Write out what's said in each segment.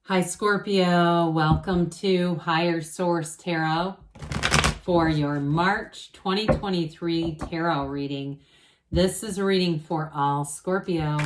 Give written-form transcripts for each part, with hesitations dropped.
Hi, Scorpio. Welcome to Higher Source Tarot for your March 2023 tarot reading. This is a reading for all Scorpio,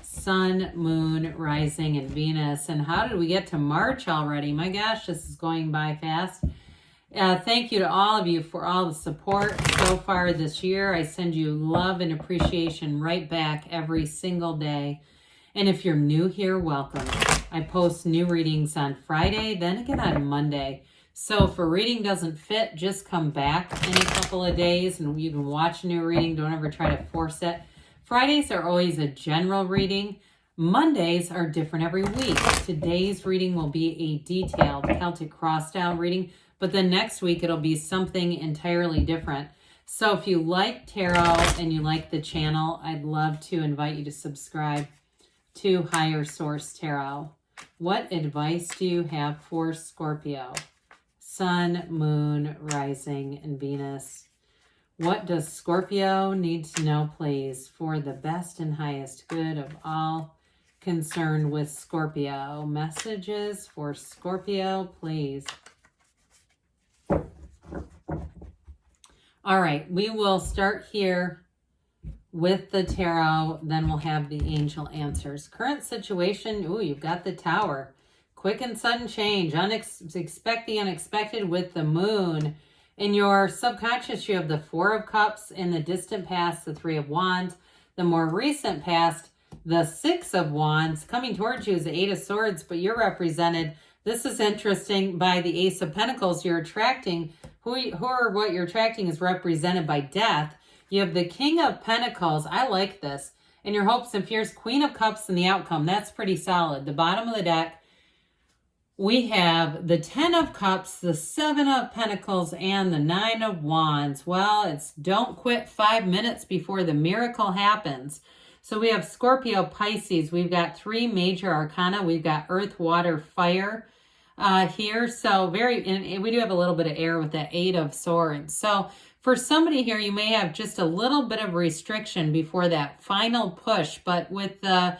Sun, Moon, Rising, and Venus. And how did we get to March already? My gosh, this is going by fast. Thank you to all of you for all the support so far this year. I send you love and appreciation right back every single day. And if you're new here, welcome. I post new readings on Friday, then again on Monday. So if a reading doesn't fit, just come back in a couple of days and you can watch a new reading. Don't ever try to force it. Fridays are always a general reading. Mondays are different every week. Today's reading will be a detailed Celtic cross-style reading, but then next week it'll be something entirely different. So if you like tarot and you like the channel, I'd love to invite you to subscribe to Higher Source Tarot. What advice do you have for Scorpio? Sun, Moon, Rising, and Venus. What does Scorpio need to know, please, for the best and highest good of all concerned with Scorpio? Messages for Scorpio, please. All right, we will start here with the tarot, then we'll have the angel answers. Current situation, ooh, you've got the Tower. Quick and sudden change, expect the unexpected with the Moon. In your subconscious, you have the Four of Cups. In the distant past, the Three of Wands. The more recent past, the Six of Wands. Coming towards you is the Eight of Swords, but you're represented, this is interesting, by the Ace of Pentacles. You're attracting, what you're attracting is represented by death. You have the King of Pentacles. I like this. And your hopes and fears, Queen of Cups, and the outcome. That's pretty solid. The bottom of the deck, we have the 10 of Cups, the 7 of Pentacles, and the 9 of Wands. Well, it's don't quit 5 minutes before the miracle happens. So we have Scorpio, Pisces. We've got 3 major arcana. We've got earth, water, fire here. So and we do have a little bit of air with that 8 of Swords. So for somebody here, you may have just a little bit of restriction before that final push. But with the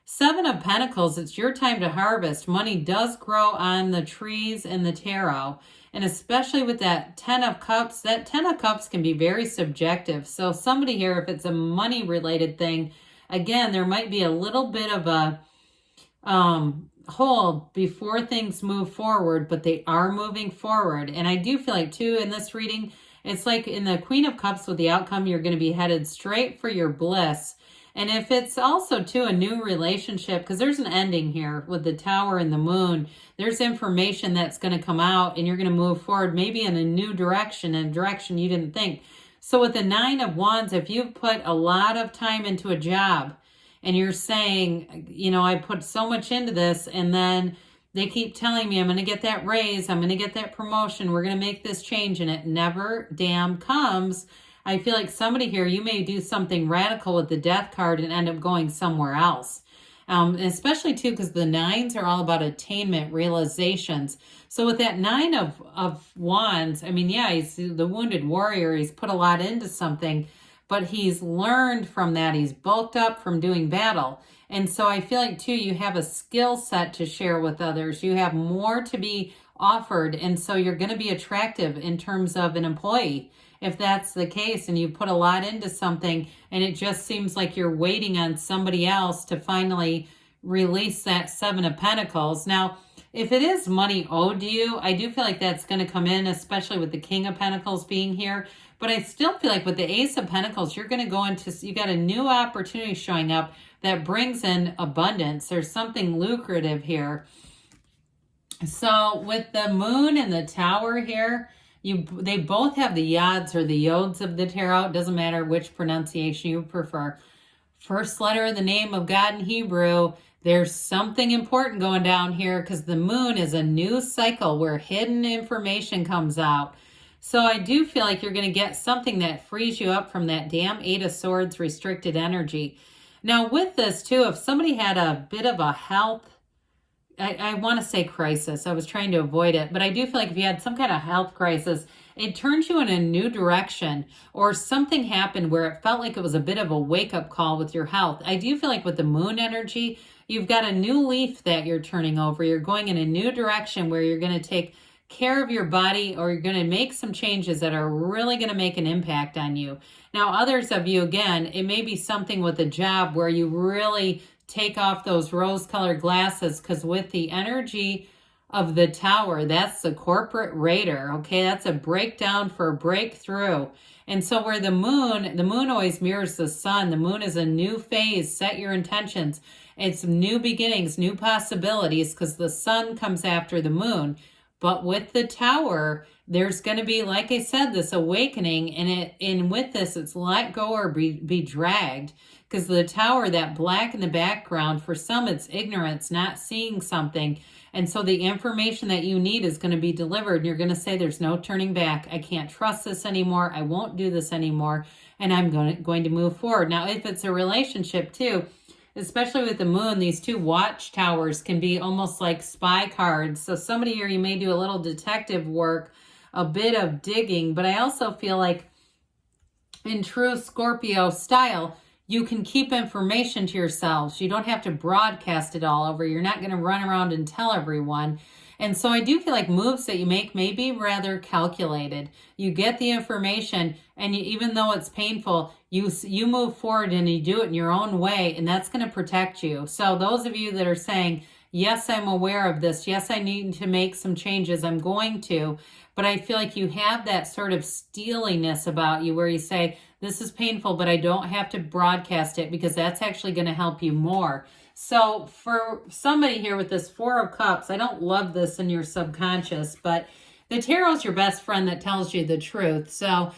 7 of Pentacles, it's your time to harvest. Money does grow on the trees in the tarot. And especially with that 10 of Cups, that 10 of Cups can be very subjective. So somebody here, if it's a money-related thing, again, there might be a little bit of a hold before things move forward, but they are moving forward. And I do feel like, too, in this reading, it's like in the Queen of Cups with the outcome, you're going to be headed straight for your bliss. And if it's also, too, a new relationship, because there's an ending here with the Tower and the Moon, there's information that's going to come out and you're going to move forward maybe in a new direction, in a direction you didn't think. So with the 9 of Wands, if you've put a lot of time into a job and you're saying, you know, I put so much into this and then they keep telling me I'm going to get that raise, I'm going to get that promotion, we're going to make this change, and it never damn comes. I feel like somebody here, you may do something radical with the Death card and end up going somewhere else. Especially, too, because the 9s are all about attainment, realizations. So with that 9 of Wands, I mean, yeah, he's the wounded warrior. He's put a lot into something, but he's learned from that. He's bulked up from doing battle. And so I feel like, too, you have a skill set to share with others. You have more to be offered. And so you're going to be attractive in terms of an employee, if that's the case, and you put a lot into something and it just seems like you're waiting on somebody else to finally release that 7 of Pentacles. Now, if it is money owed to you, I do feel like that's going to come in, especially with the King of Pentacles being here. But I still feel like with the Ace of Pentacles, you're going to go into, you got a new opportunity showing up that brings in abundance. There's something lucrative here. So with the Moon and the Tower here, they both have the yods or the yods of the tarot. It doesn't matter which pronunciation you prefer. First letter of the name of God in Hebrew. There's something important going down here because the Moon is a new cycle where hidden information comes out. So I do feel like you're going to get something that frees you up from that damn 8 of Swords restricted energy. Now with this too, if somebody had a bit of a health, I want to say crisis. I was trying to avoid it, but I do feel like if you had some kind of health crisis it turns you in a new direction, or something happened where it felt like it was a bit of a wake-up call with your health. I do feel like with the moon energy, you've got a new leaf that you're turning over. You're going in a new direction where you're going to take care of your body, or you're going to make some changes that are really going to make an impact on you. Now, others of you, again, it may be something with a job where you really take off those rose-colored glasses, because with the energy of the Tower, that's the corporate raider, okay? That's a breakdown for a breakthrough. And so where the moon always mirrors the sun. The moon is a new phase. Set your intentions. It's new beginnings, new possibilities, because the sun comes after the moon. But with the Tower, there's going to be, like I said, this awakening, and with this, it's let go or be dragged. Because the Tower, that black in the background, for some, it's ignorance, not seeing something. And so the information that you need is going to be delivered, and you're going to say, there's no turning back. I can't trust this anymore. I won't do this anymore, and I'm going to move forward. Now, if it's a relationship too, especially with the moon, these two watchtowers can be almost like spy cards. So somebody here, you may do a little detective work, a bit of digging, but I also feel like in true Scorpio style, you can keep information to yourselves. You don't have to broadcast it all over. You're not going to run around and tell everyone. And so I do feel like moves that you make may be rather calculated. You get the information, and even though it's painful, you move forward and you do it in your own way, and that's going to protect you. So those of you that are saying, yes, I'm aware of this. Yes, I need to make some changes. I'm going to. But I feel like you have that sort of steeliness about you where you say, this is painful, but I don't have to broadcast it, because that's actually going to help you more. So for somebody here with this Four of Cups, I don't love this in your subconscious, but the tarot is your best friend that tells you the truth. So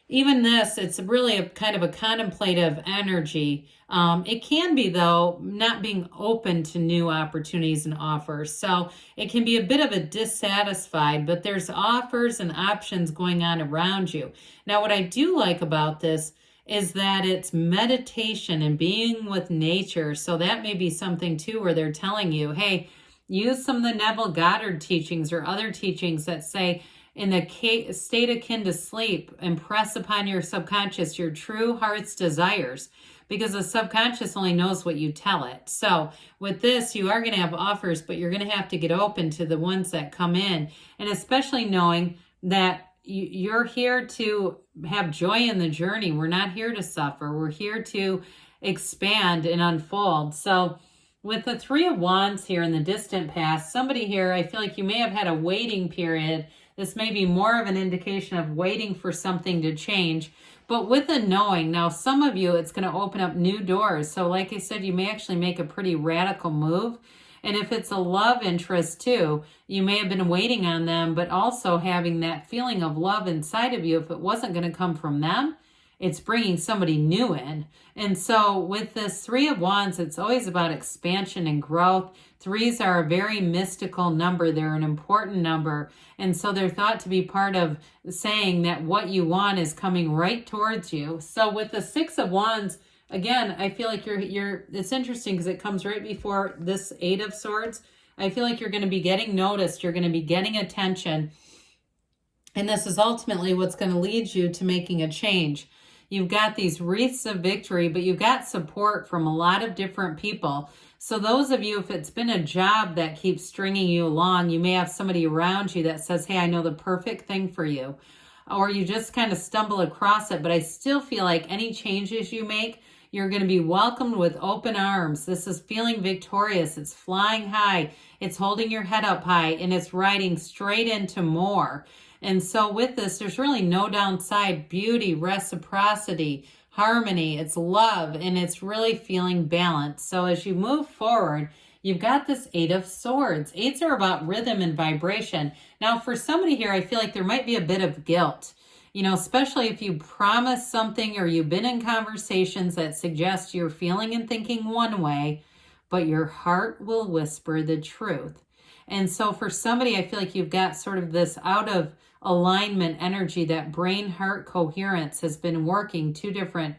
even this, it's really a kind of a contemplative energy. It can be, though, not being open to new opportunities and offers. So it can be a bit of a dissatisfied, but there's offers and options going on around you. Now, what I do like about this is that it's meditation and being with nature. So that may be something, too, where they're telling you, hey, use some of the Neville Goddard teachings or other teachings that say, in the state akin to sleep, impress upon your subconscious your true heart's desires, because the subconscious only knows what you tell it. So with this, you are going to have offers, but you're going to have to get open to the ones that come in, and especially knowing that you're here to have joy in the journey. We're not here to suffer. We're here to expand and unfold. So with the Three of Wands here in the distant past, somebody here, I feel like you may have had a waiting period. This may be more of an indication of waiting for something to change, but with a knowing. Now, some of you, it's going to open up new doors. So like I said, you may actually make a pretty radical move. And if it's a love interest too, you may have been waiting on them, but also having that feeling of love inside of you. If it wasn't going to come from them, it's bringing somebody new in. And so with this Three of Wands, it's always about expansion and growth. Threes are a very mystical number. They're an important number. And so they're thought to be part of saying that what you want is coming right towards you. So with the Six of Wands, again, I feel like it's interesting because it comes right before this Eight of Swords. I feel like you're going to be getting noticed. You're going to be getting attention. And this is ultimately what's going to lead you to making a change. You've got these wreaths of victory, but you've got support from a lot of different people. So those of you, if it's been a job that keeps stringing you along, you may have somebody around you that says, hey, I know the perfect thing for you. Or you just kind of stumble across it. But I still feel like any changes you make, you're going to be welcomed with open arms. This is feeling victorious. It's flying high. It's holding your head up high, and it's riding straight into more. And so with this, there's really no downside. Beauty, reciprocity, harmony, it's love, and it's really feeling balanced. So as you move forward, you've got this Eight of Swords. Eights are about rhythm and vibration. Now, for somebody here, I feel like there might be a bit of guilt, especially if you promise something or you've been in conversations that suggest you're feeling and thinking one way, but your heart will whisper the truth. And so for somebody, I feel like you've got sort of this out of alignment energy. That brain-heart coherence has been working two different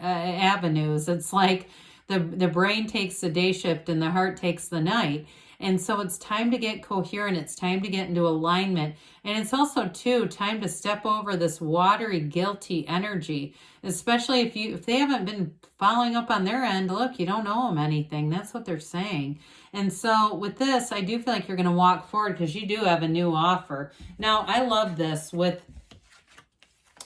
avenues. It's like The brain takes the day shift and the heart takes the night. And so it's time to get coherent. It's time to get into alignment. And it's also, too, time to step over this watery, guilty energy, especially if they haven't been following up on their end. Look, you don't owe them anything. That's what they're saying. And so with this, I do feel like you're going to walk forward because you do have a new offer. Now, I love this with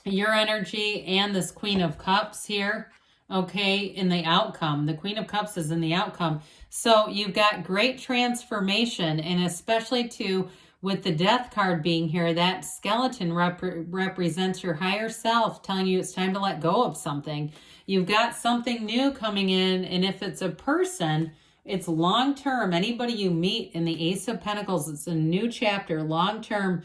your energy and this Queen of Cups here. Okay, in the outcome. The Queen of Cups is in the outcome. So you've got great transformation, and especially too with the Death card being here, that skeleton represents your higher self telling you it's time to let go of something. You've got something new coming in, and if it's a person, it's long-term. Anybody you meet in the Ace of Pentacles, it's a new chapter, long-term,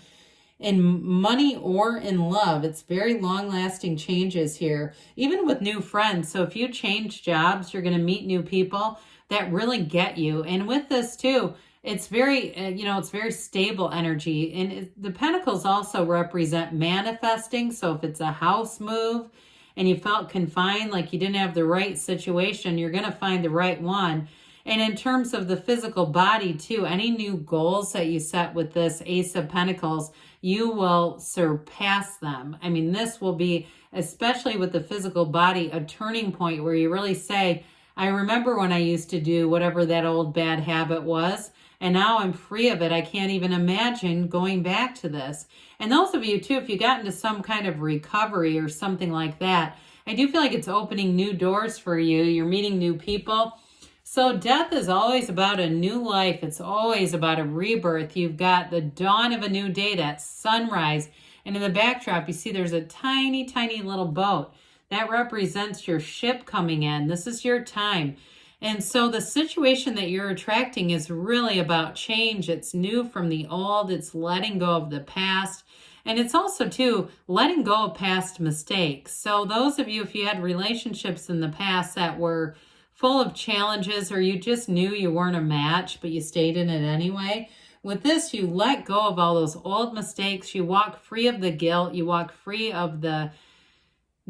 in money or in love. It's very long-lasting changes here, even with new friends. So if you change jobs, you're going to meet new people that really get you. And with this too, it's very, it's very stable energy. And the Pentacles also represent manifesting. So if it's a house move and you felt confined, like you didn't have the right situation, you're going to find the right one. And in terms of the physical body too, any new goals that you set with this Ace of Pentacles, you will surpass them. I mean, this will be, especially with the physical body, a turning point where you really say, I remember when I used to do whatever that old bad habit was, and now I'm free of it. I can't even imagine going back to this. And those of you too, if you got into some kind of recovery or something like that, I do feel like it's opening new doors for you. You're meeting new people. So death is always about a new life. It's always about a rebirth. You've got the dawn of a new day, that sunrise. And in the backdrop, you see there's a tiny, tiny little boat. That represents your ship coming in. This is your time. And so the situation that you're attracting is really about change. It's new from the old. It's letting go of the past. And it's also, too, letting go of past mistakes. So those of you, if you had relationships in the past that were full of challenges, or you just knew you weren't a match, but you stayed in it anyway, with this, you let go of all those old mistakes. You walk free of the guilt. You walk free of the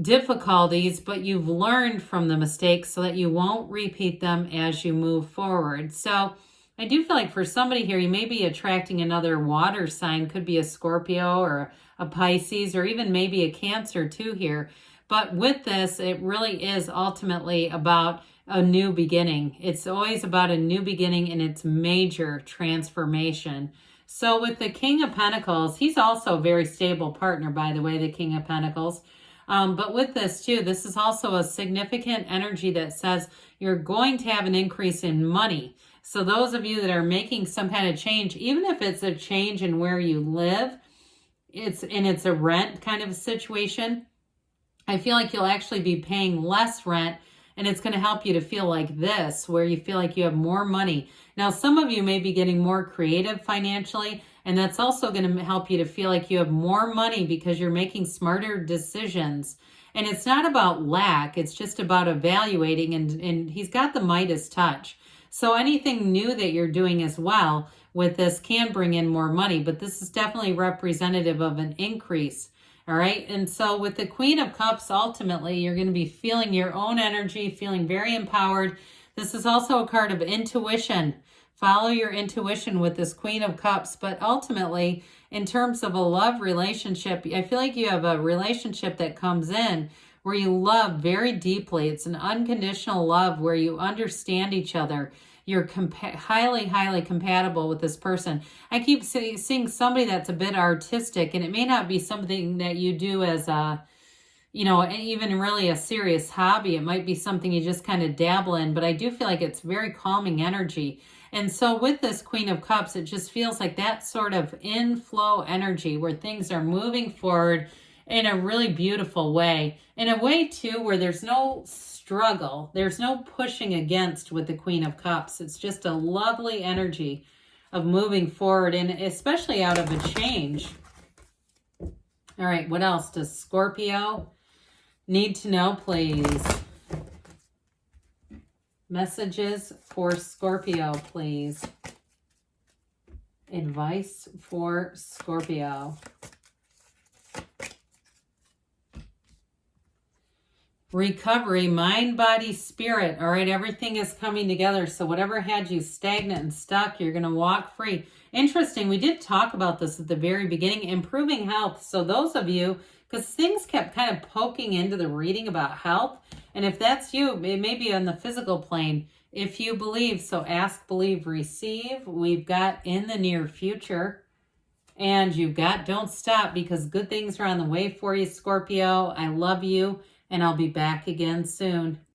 difficulties, but you've learned from the mistakes so that you won't repeat them as you move forward. So I do feel like for somebody here, you may be attracting another water sign. Could be a Scorpio or a Pisces, or even maybe a Cancer too here. But with this, it really is ultimately about a new beginning. It's always about a new beginning, and it's major transformation. So with the King of Pentacles, he's also a very stable partner, by the way, the King of Pentacles. But with this too, this is also a significant energy that says you're going to have an increase in money. So those of you that are making some kind of change, even if it's a change in where you live, it's a rent kind of situation, I feel like you'll actually be paying less rent, and it's going to help you to feel like this, where you feel like you have more money. Now, some of you may be getting more creative financially, and that's also going to help you to feel like you have more money because you're making smarter decisions. And it's not about lack. It's just about evaluating, and he's got the Midas touch. So anything new that you're doing as well with this can bring in more money, but this is definitely representative of an increase. All right. And so with the Queen of Cups, ultimately, you're going to be feeling your own energy, feeling very empowered. This is also a card of intuition. Follow your intuition with this Queen of Cups. But ultimately, in terms of a love relationship, I feel like you have a relationship that comes in where you love very deeply. It's an unconditional love where you understand each other. You're highly, highly compatible with this person. I keep seeing somebody that's a bit artistic, and it may not be something that you do as a, even really a serious hobby. It might be something you just kind of dabble in, but I do feel like it's very calming energy. And so with this Queen of Cups, it just feels like that sort of inflow energy where things are moving forward in a really beautiful way. In a way, too, where there's no struggle. There's no pushing against with the Queen of Cups. It's just a lovely energy of moving forward, and especially out of a change. All right, what else does Scorpio need to know, please? Messages for Scorpio, please. Advice for Scorpio. recovery, mind, body, spirit. All right, everything is coming together. So whatever had you stagnant and stuck, you're going to walk free. Interesting, we did talk about this at the very beginning, improving health. So those of you, because things kept kind of poking into the reading about health, and if that's you, it may be on the physical plane. If you believe, so ask, believe, receive. We've got in the near future. And you've got don't stop, because good things are on the way for you, Scorpio. I love you, and I'll be back again soon.